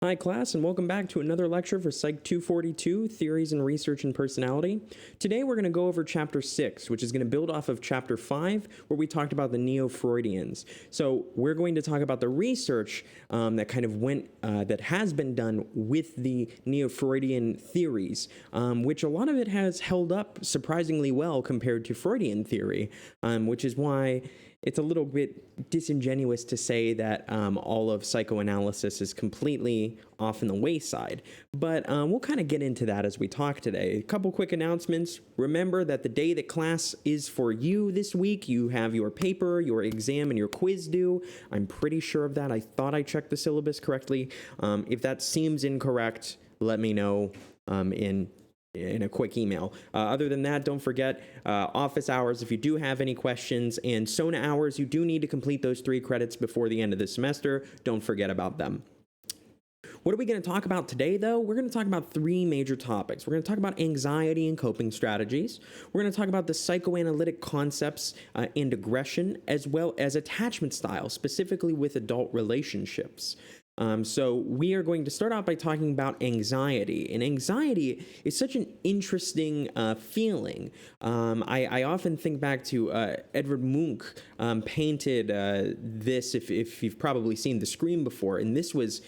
Hi class, and welcome back to another lecture for Psych 242, Theories in Research and Personality. Today we're going to go over Chapter 6, which is going to build off of Chapter 5, where we talked about the Neo-Freudians. So we're going to talk about the research that has been done with the Neo-Freudian theories, which a lot of it has held up surprisingly well compared to Freudian theory, which is why it's a little bit disingenuous to say that all of psychoanalysis is completely off in the wayside. But we'll kind of get into that as we talk today. A couple quick announcements. Remember that the day that class is for you this week, you have your paper, your exam, and your quiz due. I'm pretty sure of that. I thought I checked the syllabus correctly. If that seems incorrect, let me know in a quick email. Other than that, don't forget office hours if you do have any questions, and SONA hours. You do need to complete those 3 credits before the end of the semester. Don't forget about them. What are we going to talk about today, though? We're going to talk about 3 major topics. We're going to talk about anxiety and coping strategies. We're going to talk about the psychoanalytic concepts and aggression, as well as attachment style, specifically with adult relationships. So we are going to start out by talking about anxiety. And anxiety is such an interesting feeling. I often think back to Edvard Munch painted this, if you've probably seen The Scream before. And this was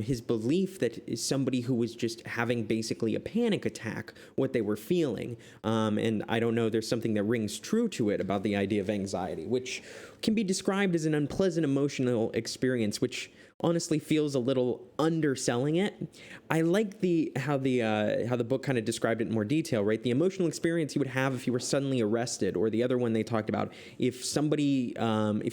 his belief that somebody who was just having basically a panic attack, what they were feeling. And I don't know, there's something that rings true to it about the idea of anxiety, which can be described as an unpleasant emotional experience, which honestly feels a little underselling it. I like how the book kind of described it in more detail, right? The emotional experience you would have if you were suddenly arrested, or the other one they talked about, if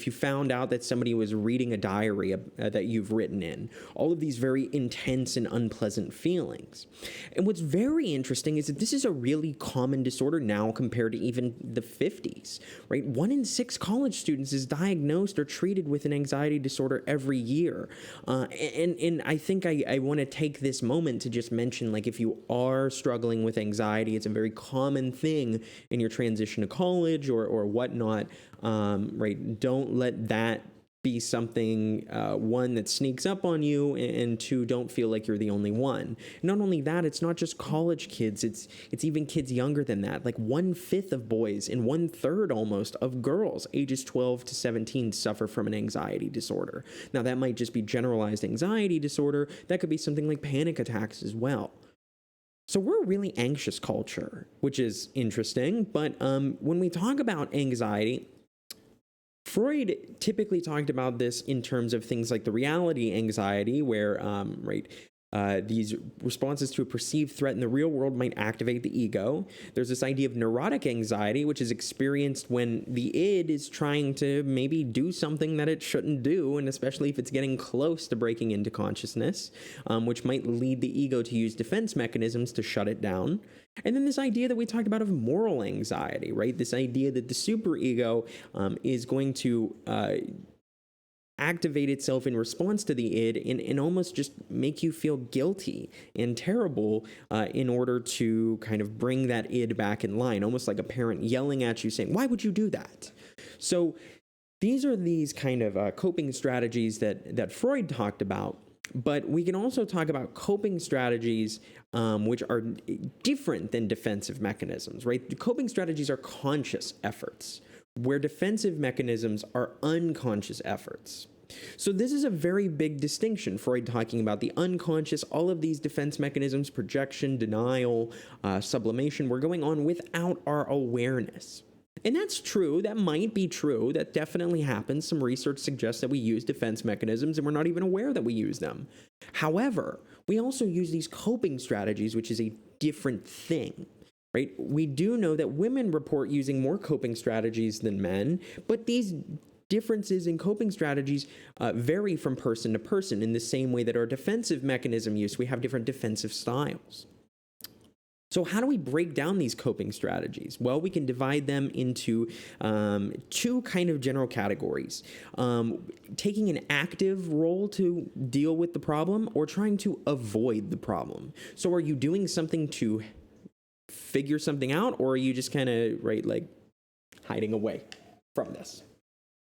you found out that somebody was reading a diary that you've written in. All of these very intense and unpleasant feelings. And what's very interesting is that this is a really common disorder now compared to even the 50s, right? 1 in 6 college students is diagnosed or treated with an anxiety disorder every year. And I think I want to take this moment to just mention, like, if you are struggling with anxiety, it's a very common thing in your transition to college or whatnot, right? Don't let that be something, 1, that sneaks up on you, and 2, don't feel like you're the only one. Not only that, it's not just college kids, it's even kids younger than that. Like 1/5 of boys and 1/3 almost of girls ages 12 to 17 suffer from an anxiety disorder. Now that might just be generalized anxiety disorder. That could be something like panic attacks as well. So we're a really anxious culture, which is interesting. But when we talk about anxiety, Freud typically talked about this in terms of things like the reality anxiety, where these responses to a perceived threat in the real world might activate the ego. There's this idea of neurotic anxiety, which is experienced when the id is trying to maybe do something that it shouldn't do, and especially if it's getting close to breaking into consciousness, which might lead the ego to use defense mechanisms to shut it down. And then this idea that we talked about of moral anxiety, right? This idea that the superego is going to activate itself in response to the id and almost just make you feel guilty and terrible in order to kind of bring that id back in line, almost like a parent yelling at you saying, "Why would you do that?" So these are these kind of coping strategies that Freud talked about. But we can also talk about coping strategies which are different than defensive mechanisms, right? The coping strategies are conscious efforts, where defensive mechanisms are unconscious efforts. So this is a very big distinction. Freud talking about the unconscious, all of these defense mechanisms, projection, denial, sublimation, were going on without our awareness. And that's true. That might be true. That definitely happens. Some research suggests that we use defense mechanisms and we're not even aware that we use them. However, we also use these coping strategies, which is a different thing, right? We do know that women report using more coping strategies than men, but these differences in coping strategies vary from person to person in the same way that our defensive mechanism use, we have different defensive styles. So how do we break down these coping strategies? Well, we can divide them into 2 kind of general categories. Taking an active role to deal with the problem, or trying to avoid the problem. So are you doing something to figure something out, or are you just kind of, hiding away from this?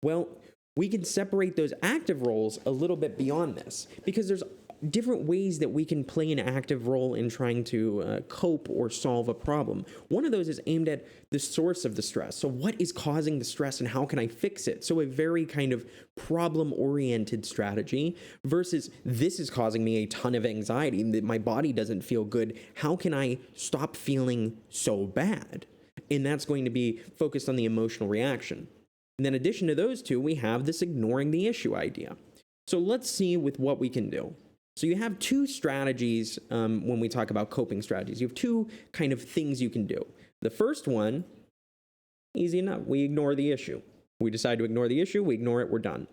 Well, we can separate those active roles a little bit beyond this, because there's different ways that we can play an active role in trying to cope or solve a problem. One of those is aimed at the source of the stress. So what is causing the stress and how can I fix it? So a very kind of problem-oriented strategy versus this is causing me a ton of anxiety, that my body doesn't feel good. How can I stop feeling so bad? And that's going to be focused on the emotional reaction. And then in addition to those two, we have this ignoring the issue idea. So let's see with what we can do. So you have two strategies when we talk about coping strategies. You have two kind of things you can do. The first one, easy enough. We ignore the issue. We decide to ignore the issue. We ignore it. We're done.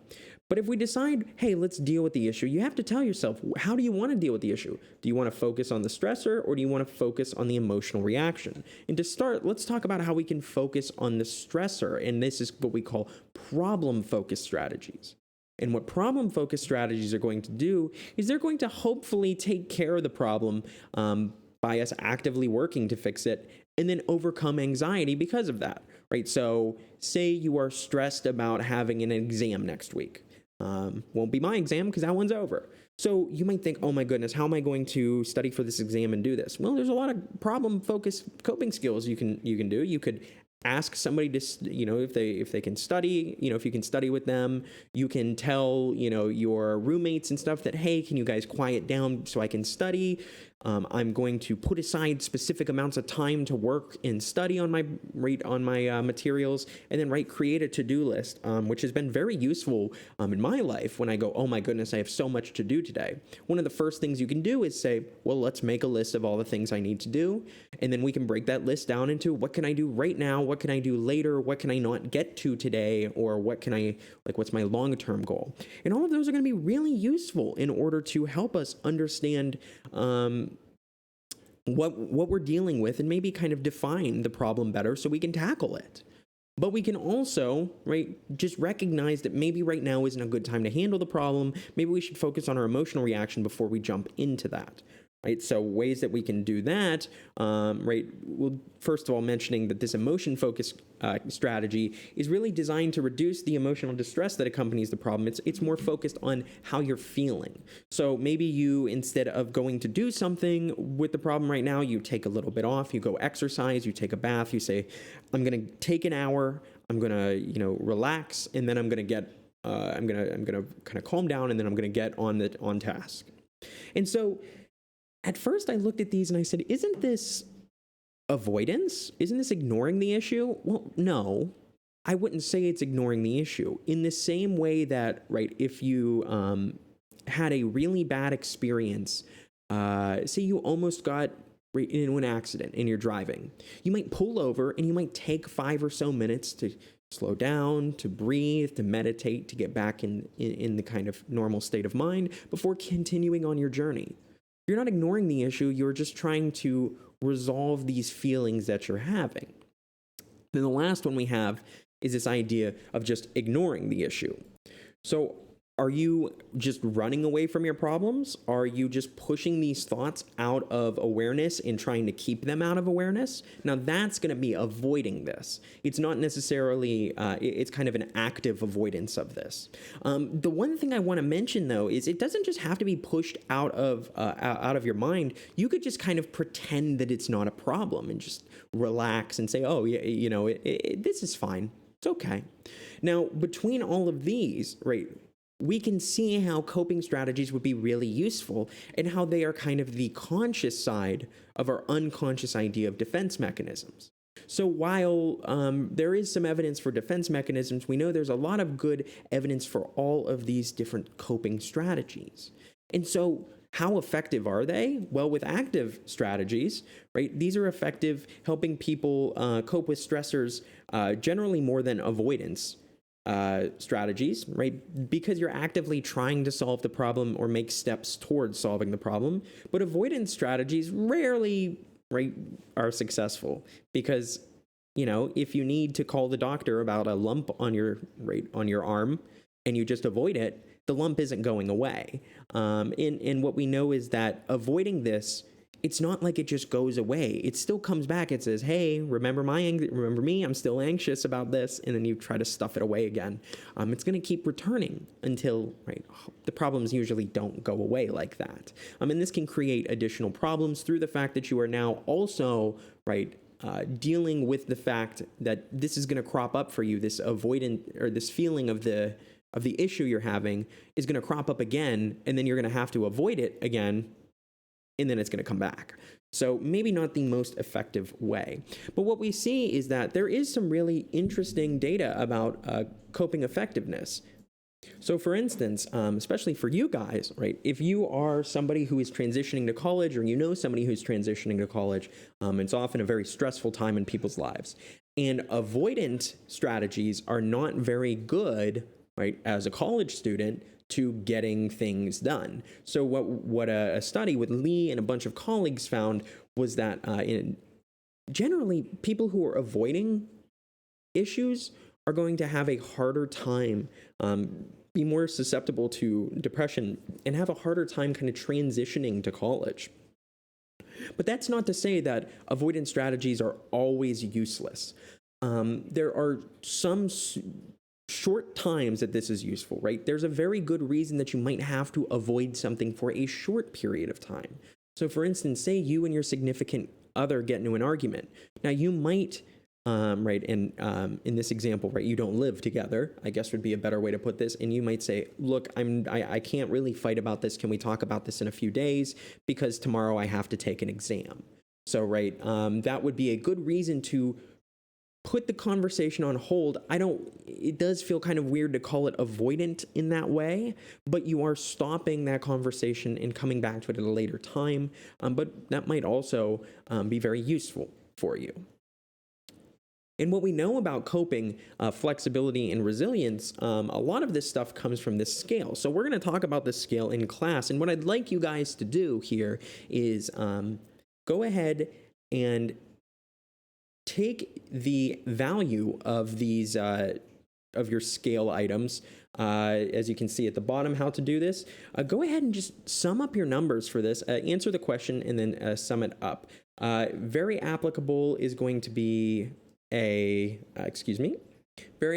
But if we decide, hey, let's deal with the issue, you have to tell yourself, how do you want to deal with the issue? Do you want to focus on the stressor or do you want to focus on the emotional reaction? And to start, let's talk about how we can focus on the stressor. And this is what we call problem-focused strategies. And what problem-focused strategies are going to do is they're going to hopefully take care of the problem by us actively working to fix it and then overcome anxiety because of that, right? So say you are stressed about having an exam next week. Won't be my exam because that one's over. So you might think, oh my goodness, how am I going to study for this exam and do this? Well, there's a lot of problem-focused coping skills you can do. You could ask somebody to, if they can study, if you can study with them. You can tell, your roommates and stuff that, hey, can you guys quiet down so I can study? I'm going to put aside specific amounts of time to work and study on my materials, and then create a to-do list, which has been very useful in my life when I go, oh my goodness, I have so much to do today. One of the first things you can do is say, well, let's make a list of all the things I need to do, and then we can break that list down into what can I do right now, what can I do later, what can I not get to today, or what's my long-term goal. And all of those are going to be really useful in order to help us understand what we're dealing with and maybe kind of define the problem better so we can tackle it. But we can also, just recognize that maybe right now isn't a good time to handle the problem. Maybe we should focus on our emotional reaction before we jump into that. Right, so ways that we can do that, well, first of all, mentioning that this emotion-focused strategy is really designed to reduce the emotional distress that accompanies the problem. It's more focused on how you're feeling. So maybe you, instead of going to do something with the problem right now, you take a little bit off, you go exercise, you take a bath, you say, I'm going to take an hour, I'm going to, relax, and then I'm going to I'm going to kind of calm down, and then I'm going to get on task. And so at first I looked at these and I said, isn't this avoidance? Isn't this ignoring the issue? Well, no, I wouldn't say it's ignoring the issue. In the same way that, if you had a really bad experience, say you almost got into an accident and you're driving, you might pull over and you might take 5 or so minutes to slow down, to breathe, to meditate, to get back in the kind of normal state of mind before continuing on your journey. You're not ignoring the issue, you're just trying to resolve these feelings that you're having. Then the last one we have is this idea of just ignoring the issue. So are you just running away from your problems? Are you just pushing these thoughts out of awareness and trying to keep them out of awareness? Now that's going to be avoiding this. It's not necessarily, it's kind of an active avoidance of this. The one thing I want to mention though is it doesn't just have to be pushed out of your mind. You could just kind of pretend that it's not a problem and just relax and say, oh yeah, this is fine. It's okay. Now between all of these, we can see how coping strategies would be really useful and how they are kind of the conscious side of our unconscious idea of defense mechanisms. So while there is some evidence for defense mechanisms, we know there's a lot of good evidence for all of these different coping strategies. And so how effective are they? Well, with active strategies, these are effective helping people cope with stressors generally more than avoidance strategies, because you're actively trying to solve the problem or make steps towards solving the problem. But avoidance strategies rarely, are successful because, if you need to call the doctor about a lump on your arm and you just avoid it, the lump isn't going away. And what we know is that avoiding this it's not like it just goes away. It still comes back. It says, hey, remember me? I'm still anxious about this. And then you try to stuff it away again. It's going to keep returning until, right, the problems usually don't go away like that. And this can create additional problems through the fact that you are now also, right, dealing with the fact that this is going to crop up for you. This avoidant, or this feeling of the issue you're having is going to crop up again, and then you're going to have to avoid it again, and then it's going to come back. So maybe not the most effective way. But what we see is that there is some really interesting data about coping effectiveness. So for instance, especially for you guys, right, if you are somebody who is transitioning to college, or you know somebody who's transitioning to college, it's often a very stressful time in people's lives. And avoidant strategies are not very good, right, as a college student, to getting things done. So what a study with Lee and a bunch of colleagues found was that generally people who are avoiding issues are going to have a harder time, be more susceptible to depression, and have a harder time kind of transitioning to college. But that's not to say that avoidance strategies are always useless. There are some short times that this is useful, right? There's a very good reason that you might have to avoid something for a short period of time. So for instance, say you and your significant other get into an argument. Now you might, right, and in this example, right, you don't live together, I guess would be a better way to put this. And you might say, look, I can't really fight about this. Can we talk about this in a few days? Because tomorrow I have to take an exam. So, right, that would be a good reason to put the conversation on hold. It does feel kind of weird to call it avoidant in that way, but you are stopping that conversation and coming back to it at a later time. But that might also be very useful for you. And what we know about coping, flexibility, and resilience, a lot of this stuff comes from this scale. So we're going to talk about this scale in class. And what I'd like you guys to do here is go ahead and take the value of these of your scale items, as you can see at the bottom how to do this. Go ahead and just sum up your numbers for this, answer the question, and then sum it up. Very applicable is going to be very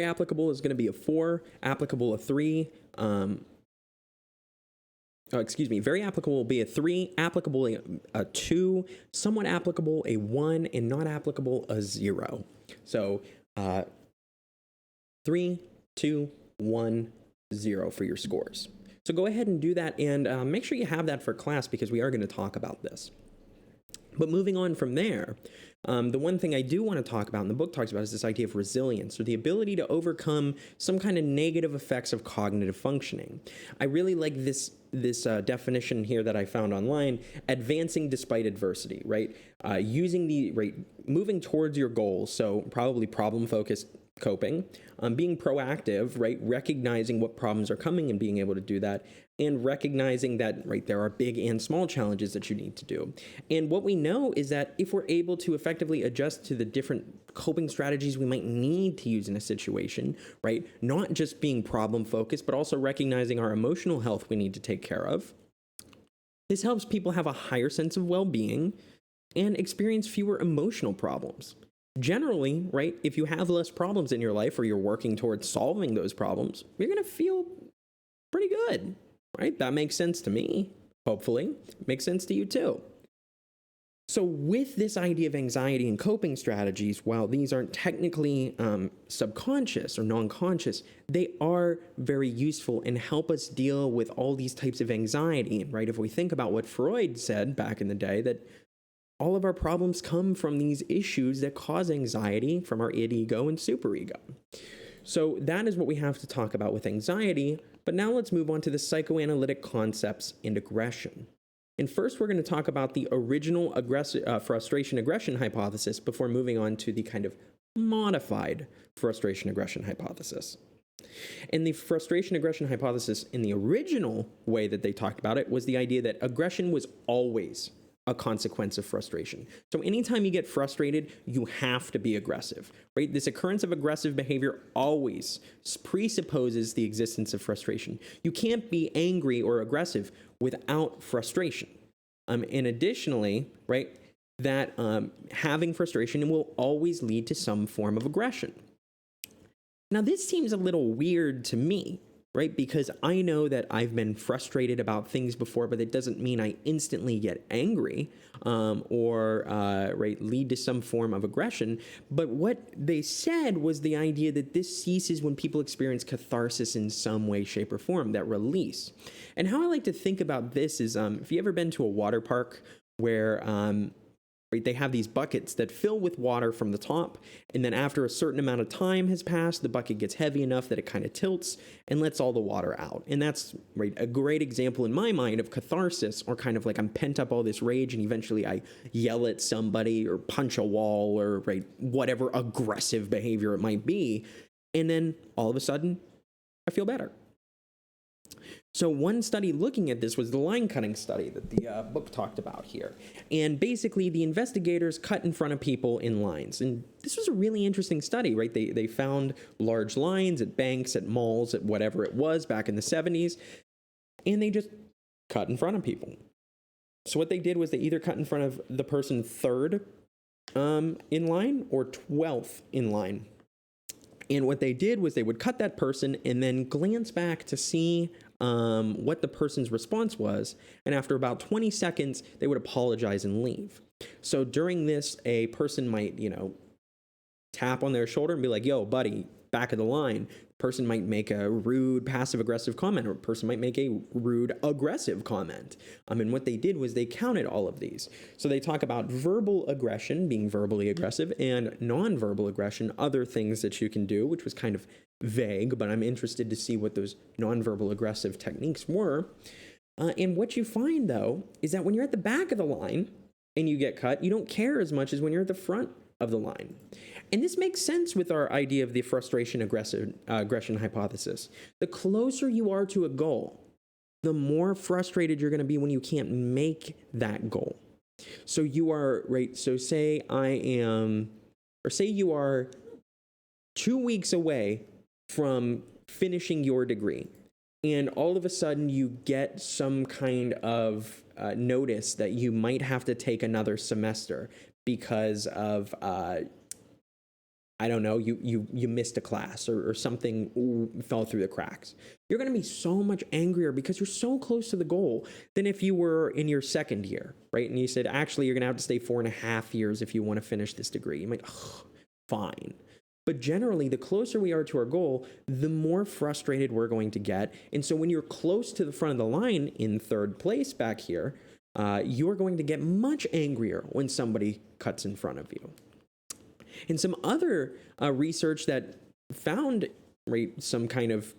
applicable is going to be a 4, applicable a 3, very applicable will be a 3, applicable a 2, somewhat applicable a 1, and not applicable a 0. So 3, 2, 1, 0 for your scores. So go ahead and do that, and make sure you have that for class, because we are going to talk about this. But moving on from there, the one thing I do want to talk about, and the book talks about, is this idea of resilience, or the ability to overcome some kind of negative effects of cognitive functioning. I really like this definition here that I found online: advancing despite adversity, right? Moving towards your goals, so probably problem-focused coping, being proactive, right? Recognizing what problems are coming and being able to do that, and recognizing that, right, there are big and small challenges that you need to do. And what we know is that if we're able to effectively adjust to the different coping strategies we might need to use in a situation, right, not just being problem focused, but also recognizing our emotional health we need to take care of, this helps people have a higher sense of well-being and experience fewer emotional problems. Generally, right, if you have less problems in your life, or you're working towards solving those problems, you're going to feel pretty good, right? That makes sense to me, hopefully. Makes sense to you too. So with this idea of anxiety and coping strategies, while these aren't technically subconscious or non-conscious, they are very useful and help us deal with all these types of anxiety, right? If we think about what Freud said back in the day, that all of our problems come from these issues that cause anxiety from our id, ego, and superego. So that is what we have to talk about with anxiety. But now let's move on to the psychoanalytic concepts and aggression. And first, we're going to talk about the original frustration-aggression hypothesis before moving on to the kind of modified frustration-aggression hypothesis. And the frustration-aggression hypothesis, in the original way that they talked about it, was the idea that aggression was always a consequence of frustration. So anytime you get frustrated, you have to be aggressive, right? This occurrence of aggressive behavior always presupposes the existence of frustration. You can't be angry or aggressive without frustration. And additionally, right, that having frustration will always lead to some form of aggression. Now, this seems a little weird to me, right? Because I know that I've been frustrated about things before, but it doesn't mean I instantly get angry or right, lead to some form of aggression. But what they said was the idea that this ceases when people experience catharsis in some way, shape, or form, that release. And how I like to think about this is if you ever been to a water park where they have these buckets that fill with water from the top, and then after a certain amount of time has passed, the bucket gets heavy enough that it kind of tilts and lets all the water out. And that's right, a great example in my mind of catharsis, or kind of like I'm pent up all this rage and eventually I yell at somebody or punch a wall or right, whatever aggressive behavior it might be. And then all of a sudden I feel better. So one study looking at this was the line cutting study that the book talked about here. And basically the investigators cut in front of people in lines. And this was a really interesting study, right? They found large lines at banks, at malls, at whatever it was back in the 70s. And they just cut in front of people. So what they did was they either cut in front of the person third in line or 12th in line. And what they did was they would cut that person and then glance back to see what the person's response was. And after about 20 seconds, they would apologize and leave. So during this, a person might, tap on their shoulder and be like, yo, buddy, back of the line. Person might make a rude passive-aggressive comment, or a person might make a rude aggressive comment. And what they did was they counted all of these. So they talk about verbal aggression, being verbally aggressive, and nonverbal aggression, other things that you can do, which was kind of vague, but I'm interested to see what those nonverbal aggressive techniques were. And what you find, though, is that when you're at the back of the line and you get cut, you don't care as much as when you're at the front of the line. And this makes sense with our idea of the frustration aggression hypothesis. The closer you are to a goal, the more frustrated you're going to be when you can't make that goal. So you are, right, so say you are 2 weeks away from finishing your degree, and all of a sudden you get some kind of notice that you might have to take another semester because of I don't know, you missed a class or something fell through the cracks. You're going to be so much angrier because you're so close to the goal than if you were in your second year, right? And you said, actually, you're going to have to stay 4.5 years if you want to finish this degree. You might, fine. But generally, the closer we are to our goal, the more frustrated we're going to get. And so when you're close to the front of the line in third place back here, you're going to get much angrier when somebody cuts in front of you. And some other research that found, right, some kind of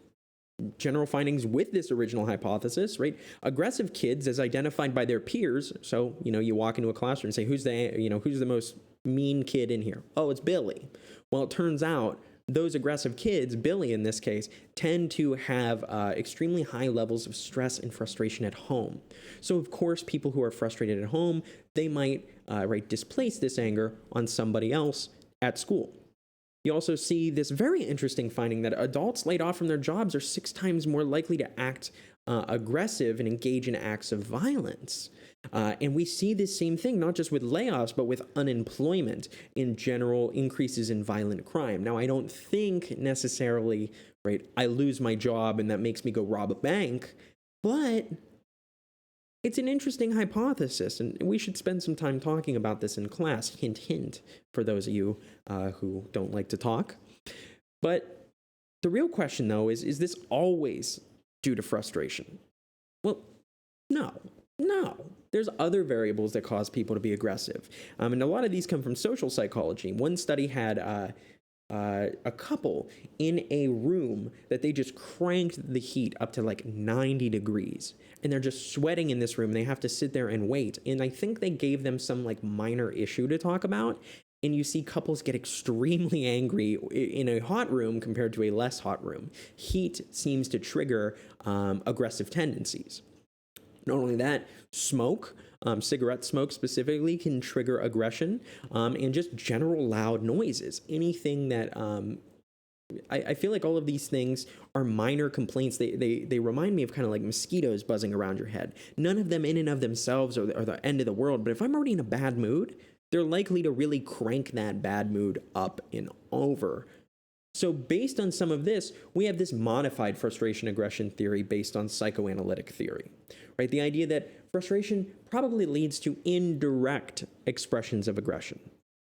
general findings with this original hypothesis, right? Aggressive kids, as identified by their peers. So, you walk into a classroom and say, who's the most mean kid in here? Oh, it's Billy. Well, it turns out those aggressive kids, Billy in this case, tend to have extremely high levels of stress and frustration at home. So, of course, people who are frustrated at home, they might displace this anger on somebody else at school. You also see this very interesting finding that adults laid off from their jobs are 6 times more likely to act aggressive and engage in acts of violence. And we see this same thing, not just with layoffs, but with unemployment, in general increases in violent crime. Now, I don't think necessarily, right, I lose my job and that makes me go rob a bank, but it's an interesting hypothesis, and we should spend some time talking about this in class. Hint, hint, for those of you who don't like to talk. But the real question, though, is this always due to frustration? Well, no. There's other variables that cause people to be aggressive. And a lot of these come from social psychology. One study had a couple in a room that they just cranked the heat up to like 90 degrees. And they're just sweating in this room. They have to sit there and wait. And I think they gave them some like minor issue to talk about. And you see couples get extremely angry in a hot room compared to a less hot room. Heat seems to trigger aggressive tendencies. Not only that, smoke, cigarette smoke specifically, can trigger aggression, and just general loud noises. Anything that I feel like all of these things are minor complaints. They remind me of kind of like mosquitoes buzzing around your head. None of them in and of themselves are the end of the world. But if I'm already in a bad mood, they're likely to really crank that bad mood up and over. So based on some of this, we have this modified frustration aggression theory based on psychoanalytic theory, right? The idea that frustration probably leads to indirect expressions of aggression,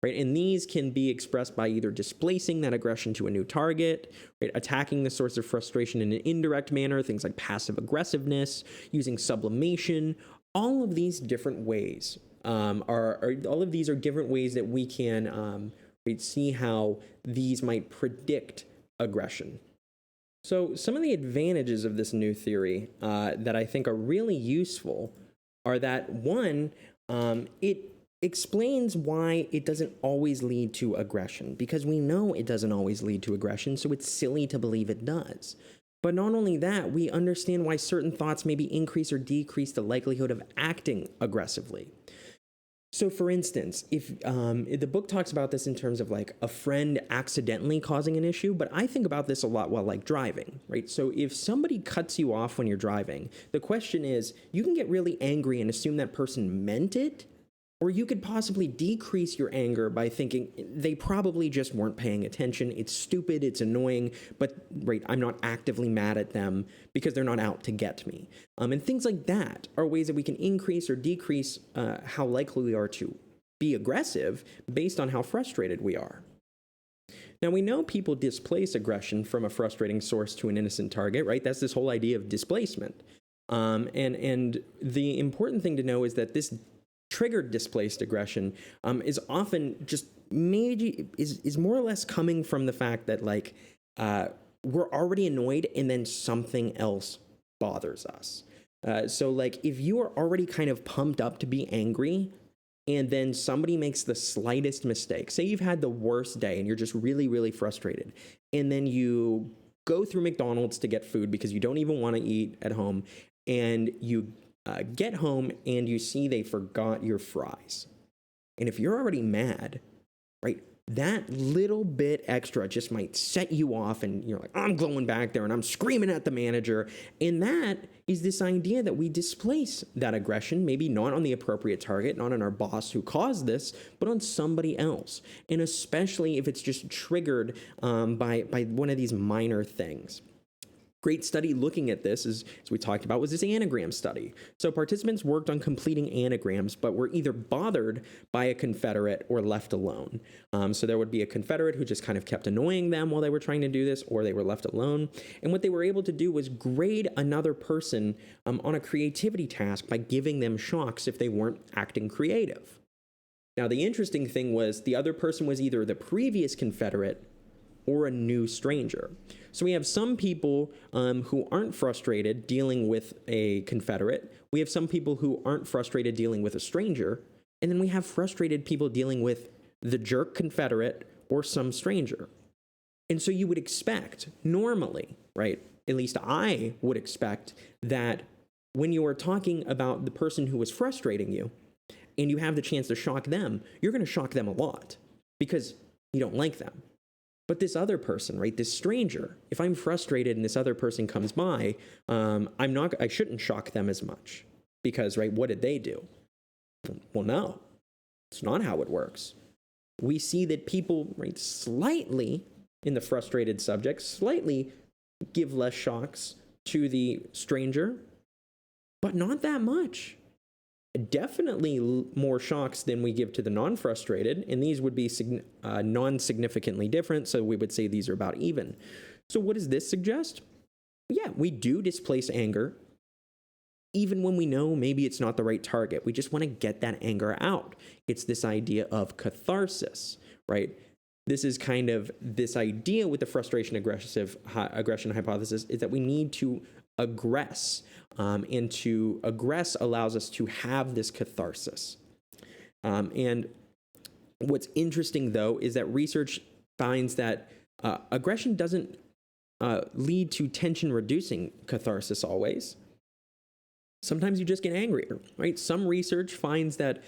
right? And these can be expressed by either displacing that aggression to a new target, right? Attacking the source of frustration in an indirect manner, things like passive aggressiveness, using sublimation. All of these different ways all of these are different ways that we can see how these might predict aggression. So some of the advantages of this new theory that I think are really useful are that, one, it explains why it doesn't always lead to aggression, because we know it doesn't always lead to aggression, so it's silly to believe it does. But not only that, we understand why certain thoughts maybe increase or decrease the likelihood of acting aggressively. So for instance, if the book talks about this in terms of like a friend accidentally causing an issue, but I think about this a lot while like driving, right? So if somebody cuts you off when you're driving, the question is, you can get really angry and assume that person meant it, or you could possibly decrease your anger by thinking they probably just weren't paying attention. It's stupid, it's annoying, but right, I'm not actively mad at them because they're not out to get me. And things like that are ways that we can increase or decrease how likely we are to be aggressive based on how frustrated we are. Now, we know people displace aggression from a frustrating source to an innocent target, right? That's this whole idea of displacement. And the important thing to know is that this triggered displaced aggression is often just maybe is more or less coming from the fact that like we're already annoyed and then something else bothers us. So like if you are already kind of pumped up to be angry and then somebody makes the slightest mistake, say you've had the worst day and you're just really, really frustrated, and then you go through McDonald's to get food because you don't even want to eat at home, and you get home and you see they forgot your fries. And if you're already mad, right, that little bit extra just might set you off and you're like, I'm going back there and I'm screaming at the manager. And that is this idea that we displace that aggression, maybe not on the appropriate target, not on our boss who caused this, but on somebody else. And especially if it's just triggered by one of these minor things. Great study looking at this, as we talked about, was this anagram study. So participants worked on completing anagrams, but were either bothered by a Confederate or left alone. So there would be a Confederate who just kind of kept annoying them while they were trying to do this, or they were left alone. And what they were able to do was grade another person on a creativity task by giving them shocks if they weren't acting creative. Now, the interesting thing was the other person was either the previous Confederate or a new stranger. So we have some people who aren't frustrated dealing with a Confederate. We have some people who aren't frustrated dealing with a stranger. And then we have frustrated people dealing with the jerk Confederate or some stranger. And so you would expect, normally, right, at least I would expect, that when you are talking about the person who was frustrating you and you have the chance to shock them, you're going to shock them a lot because you don't like them. But this other person, right, this stranger, if I'm frustrated and this other person comes by, I shouldn't shock them as much because, right, what did they do? Well, no, it's not how it works. We see that people, right, slightly in the frustrated subject, slightly give less shocks to the stranger, but not that much. Definitely more shocks than we give to the non-frustrated, and these would be non-significantly different, so we would say these are about even. So what does this suggest? Yeah, we do displace anger, even when we know maybe it's not the right target. We just want to get that anger out. It's this idea of catharsis, right? This is kind of this idea with the frustration aggression hypothesis is that we need to aggress. And to aggress allows us to have this catharsis. And what's interesting, though, is that research finds that aggression doesn't lead to tension-reducing catharsis always. Sometimes you just get angrier, right? Some research finds that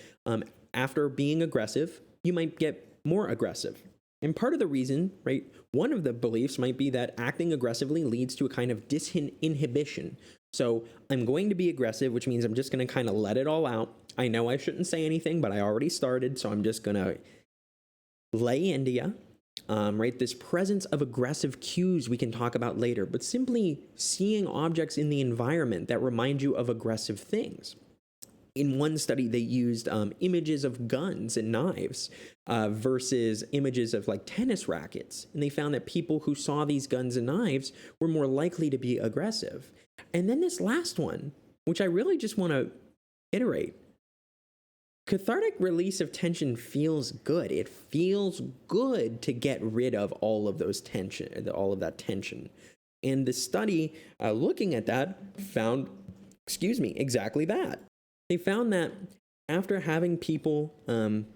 after being aggressive, you might get more aggressive. And part of the reason, right, one of the beliefs might be that acting aggressively leads to a kind of disinhibition. So I'm going to be aggressive, which means I'm just going to kind of let it all out. I know I shouldn't say anything, but I already started, so I'm just going to lay into you. Right, this presence of aggressive cues we can talk about later, but simply seeing objects in the environment that remind you of aggressive things. In one study, they used images of guns and knives versus images of like tennis rackets. And they found that people who saw these guns and knives were more likely to be aggressive. And then this last one, which I really just want to iterate. Cathartic release of tension feels good. It feels good to get rid of all of those tension, all of that tension. And the study looking at that found, exactly that. They found that after having people in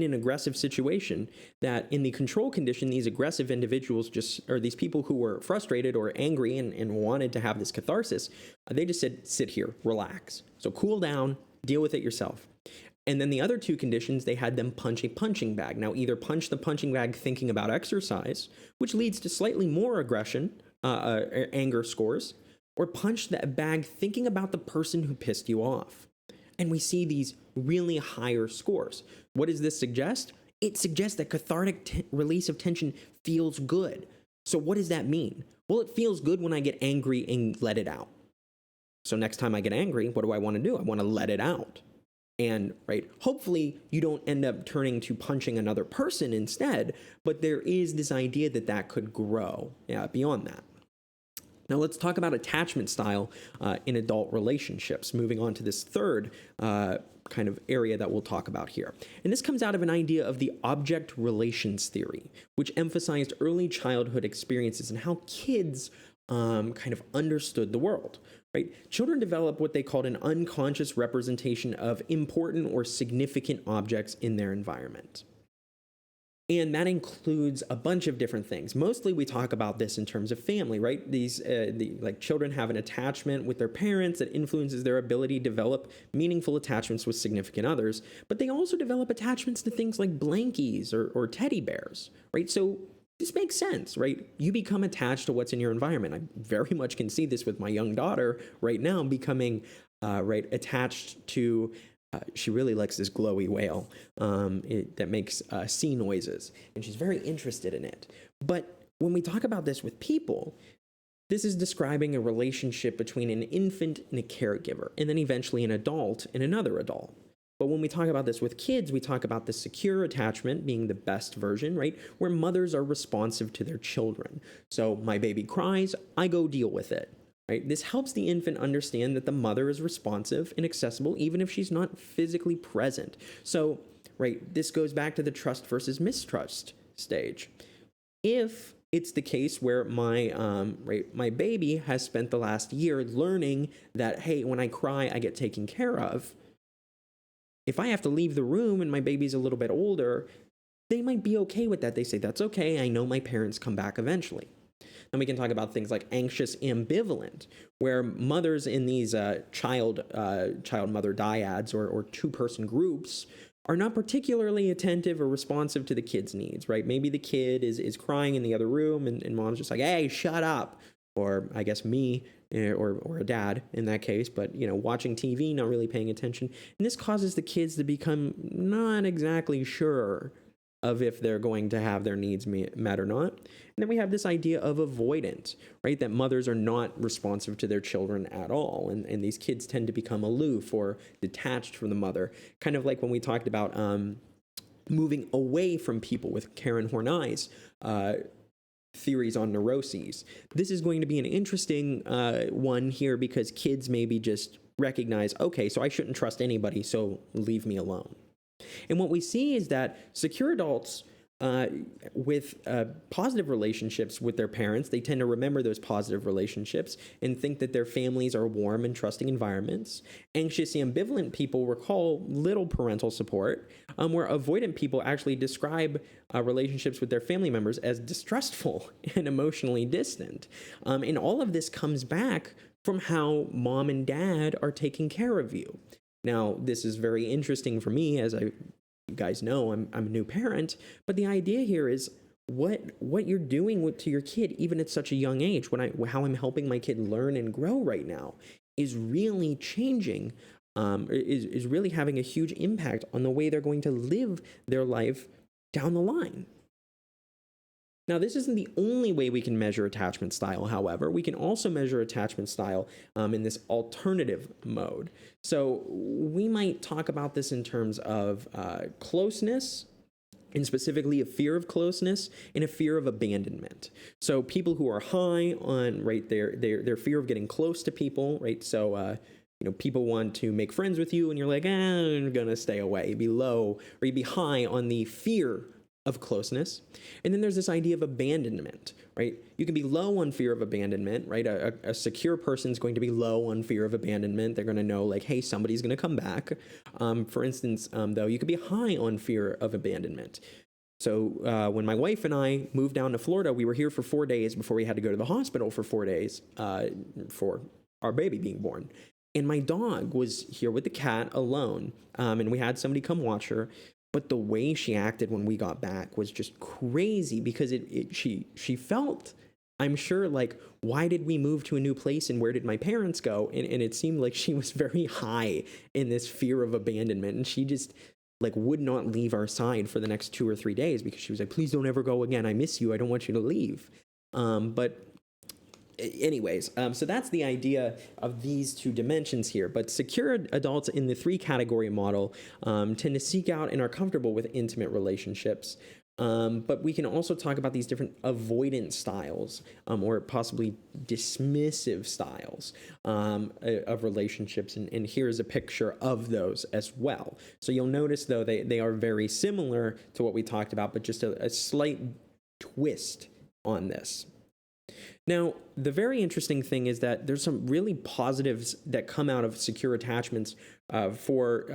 an aggressive situation, that in the control condition, these aggressive individuals or these people who were frustrated or angry and wanted to have this catharsis, they just said, sit here, relax. So cool down, deal with it yourself. And then the other two conditions, they had them punch a punching bag. Now, either punch the punching bag thinking about exercise, which leads to slightly more aggression, anger scores, or punch that bag thinking about the person who pissed you off. And we see these really higher scores. What does this suggest? It suggests that cathartic release of tension feels good. So what does that mean? Well, it feels good when I get angry and let it out. So next time I get angry, what do I want to do? I want to let it out. And, right, hopefully you don't end up turning to punching another person instead, but there is this idea that that could grow beyond that. Now let's talk about attachment style in adult relationships, moving on to this third kind of area that we'll talk about here. And this comes out of an idea of the object relations theory, which emphasized early childhood experiences and how kids kind of understood the world. Right? Children develop what they called an unconscious representation of important or significant objects in their environment. And that includes a bunch of different things. Mostly we talk about this in terms of family, right? Like children have an attachment with their parents that influences their ability to develop meaningful attachments with significant others, but they also develop attachments to things like blankies or teddy bears, right? So this makes sense, right? You become attached to what's in your environment. I very much can see this with my young daughter right now becoming attached to, she really likes this glowy whale that makes sea noises, and she's very interested in it. But when we talk about this with people, this is describing a relationship between an infant and a caregiver, and then eventually an adult and another adult. But when we talk about this with kids, we talk about the secure attachment being the best version, right? Where mothers are responsive to their children. So my baby cries, I go deal with it, right? This helps the infant understand that the mother is responsive and accessible, even if she's not physically present. So, right, this goes back to the trust versus mistrust stage. If it's the case where my baby has spent the last year learning that, hey, when I cry, I get taken care of. If I have to leave the room and my baby's a little bit older, they might be okay with that. They say, that's okay. I know my parents come back eventually. Then we can talk about things like anxious ambivalent, where mothers in these child-mother dyads or two-person groups are not particularly attentive or responsive to the kid's needs, right? Maybe the kid is crying in the other room and mom's just like, hey, shut up. Or I guess me or a dad in that case, but watching TV, not really paying attention. And this causes the kids to become not exactly sure of if they're going to have their needs met or not. And then we have this idea of avoidance, right? That mothers are not responsive to their children at all. And these kids tend to become aloof or detached from the mother. Kind of like when we talked about moving away from people with Karen Horney's theories on neuroses. This is going to be an interesting one here because kids maybe just recognize, okay, so I shouldn't trust anybody, so leave me alone. And what we see is that secure adults with positive relationships with their parents, they tend to remember those positive relationships and think that their families are warm and trusting environments. Anxious, ambivalent people recall little parental support, where avoidant people actually describe relationships with their family members as distrustful and emotionally distant. And all of this comes back from how mom and dad are taking care of you. Now, this is very interesting for me as I you guys know I'm a new parent, but the idea here is what you're doing to your kid, even at such a young age, how I'm helping my kid learn and grow right now, is really changing, is really having a huge impact on the way they're going to live their life down the line. Now, this isn't the only way we can measure attachment style, however. We can also measure attachment style in this alternative mode. So we might talk about this in terms of closeness, and specifically a fear of closeness and a fear of abandonment. So people who are high on, right, their fear of getting close to people, right? So, people want to make friends with you and you're like, I'm going to stay away. You'd be low, or you'd be high on the fear of closeness. And then there's this idea of abandonment, right? You can be low on fear of abandonment, right? A secure person is going to be low on fear of abandonment. They're going to know, like, hey, somebody's going to come back. For instance, though, you could be high on fear of abandonment. So when my wife and I moved down to Florida, we were here for 4 days before we had to go to the hospital for 4 days for our baby being born. And my dog was here with the cat alone, and we had somebody come watch her. But the way she acted when we got back was just crazy, because she felt, I'm sure, like, why did we move to a new place and where did my parents go? And it seemed like she was very high in this fear of abandonment. And she just, like, would not leave our side for the next 2 or 3 days, because she was like, please don't ever go again. I miss you. I don't want you to leave. But anyways, so that's the idea of these two dimensions here. But secure adults in the 3-category model tend to seek out and are comfortable with intimate relationships. But we can also talk about these different avoidant styles, or possibly dismissive styles of relationships. And here's a picture of those as well. So you'll notice, though, they are very similar to what we talked about, but just a slight twist on this. Now, the very interesting thing is that there's some really positives that come out of secure attachments for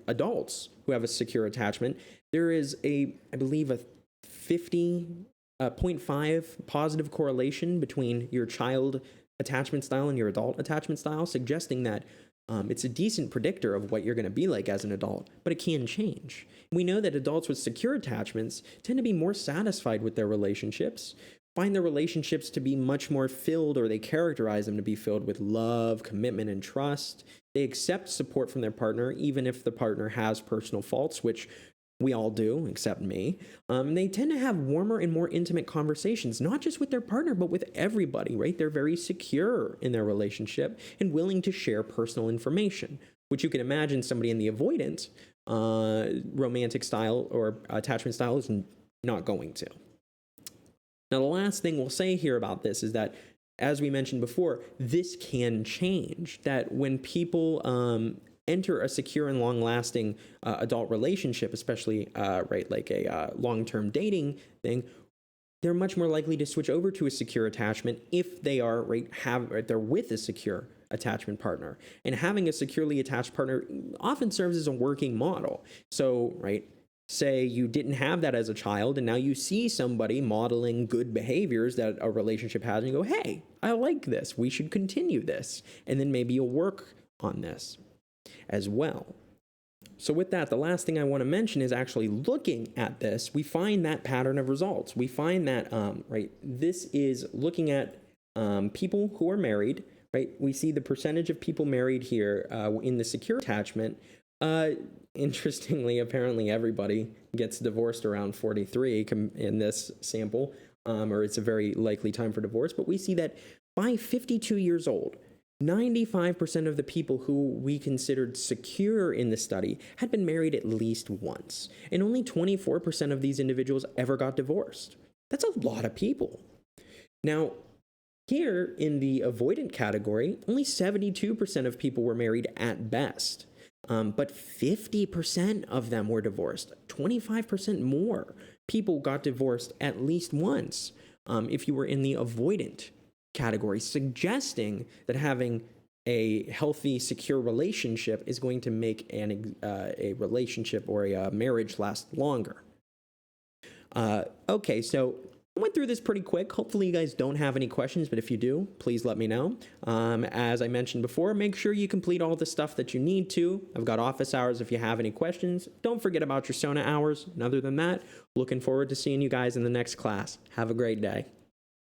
adults who have a secure attachment. There is I believe, a 50.5 positive correlation between your child attachment style and your adult attachment style, suggesting that it's a decent predictor of what you're going to be like as an adult, but it can change. We know that adults with secure attachments tend to be more satisfied with their relationships, find their relationships to be much more filled, or they characterize them to be filled with love, commitment, and trust. They accept support from their partner, even if the partner has personal faults, which we all do, except me. They tend to have warmer and more intimate conversations, not just with their partner, but with everybody, right? They're very secure in their relationship and willing to share personal information, which you can imagine somebody in the avoidant romantic style or attachment style is not going to. Now, the last thing we'll say here about this is that, as we mentioned before, this can change. That when people enter a secure and long-lasting adult relationship, especially like a long-term dating thing, they're much more likely to switch over to a secure attachment if they are they're with a secure attachment partner. And having a securely attached partner often serves as a working model. So, say you didn't have that as a child, and now you see somebody modeling good behaviors that a relationship has, and you go, hey, I like this. We should continue this. And then maybe you'll work on this as well. So with that, the last thing I want to mention is actually looking at this. We find that pattern of results. We find that, this is looking at people who are married, right? We see the percentage of people married here in the secure attachment. Interestingly, apparently everybody gets divorced around 43 in this sample, or it's a very likely time for divorce. But we see that by 52 years old, 95% of the people who we considered secure in the study had been married at least once, and only 24% of these individuals ever got divorced. That's a lot of people. Now, here in the avoidant category, only 72% of people were married at best. But 50% of them were divorced. 25% more people got divorced at least once if you were in the avoidant category, suggesting that having a healthy, secure relationship is going to make a relationship or a marriage last longer. Okay, so I went through this pretty quick. Hopefully you guys don't have any questions, but if you do, please let me know. As I mentioned before, make sure you complete all the stuff that you need to. I've got office hours if you have any questions. Don't forget about your Sona hours. And other than that, looking forward to seeing you guys in the next class. Have a great day.